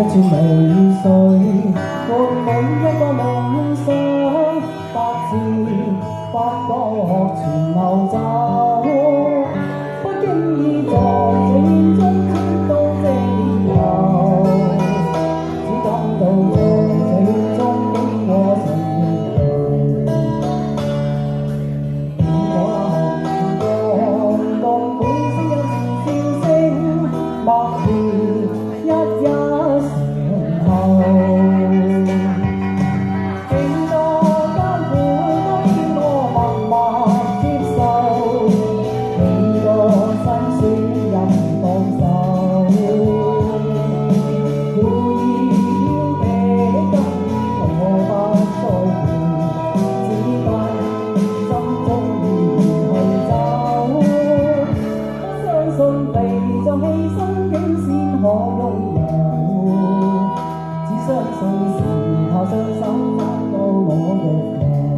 串淚水，換滿一個夢想，百字百角全流走，不經意在這圈中穿到這年頭，只感到在這圈中經過成年頭。如果那紅光本身有時笑聲，默然一一成後，幾多艱苦都要我默默接受，幾多辛酸任放手，故意要這根我不在乎，只怪心中已去走，不相信被就犧牲竟先可擁有，只相信時候雙手找到我欲求，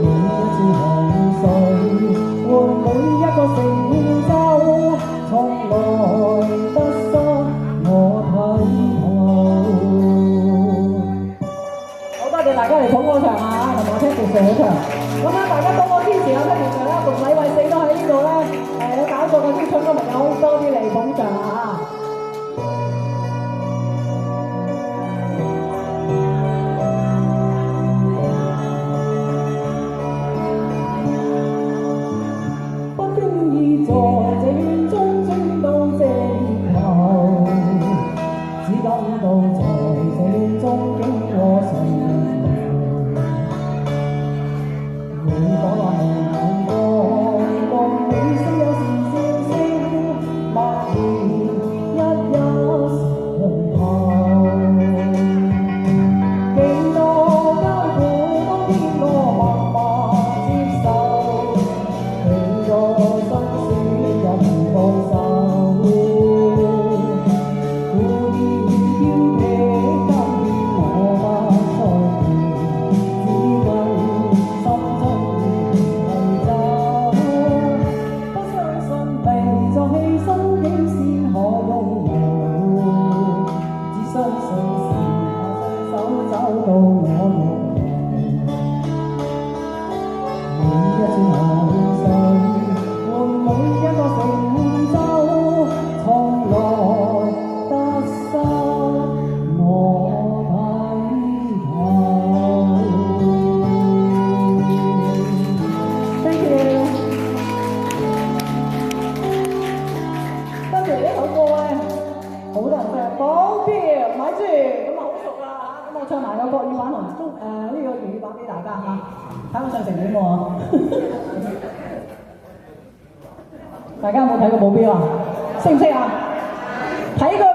每一串汗水換每一個成就，從來得失我睇透。好多謝大家嚟捧我場啊，同埋我聽住上場。咁咧，大家幫我支持下聽住上啦，同禮慧四都喺呢度咧。有搞錯嘅啲唱歌朋友可以多啲嚟捧場啊！不經意在這圈中穿到這年頭，只感到在這圈中經過成年頭。每朵那紅光每聲有時笑聲，默然一一成後，幾多艱苦都經過默默接受，幾多辛酸任放手，故意要這根我不在乎，只怪心中已去走，不相信被就犧牲竟先可擁有，只相信時候雙手找到我欲求，每一串汗水換每一個成就，從來得失我睇透。Thank you。跟住呢首歌咧，好多人唱，保鏢咪住，咁啊好熟啦嚇，咁我唱埋個國語版同呢個粵語版俾大家嚇，睇我唱成點喎？大家有冇睇過保鏢啊？識唔識啊？睇過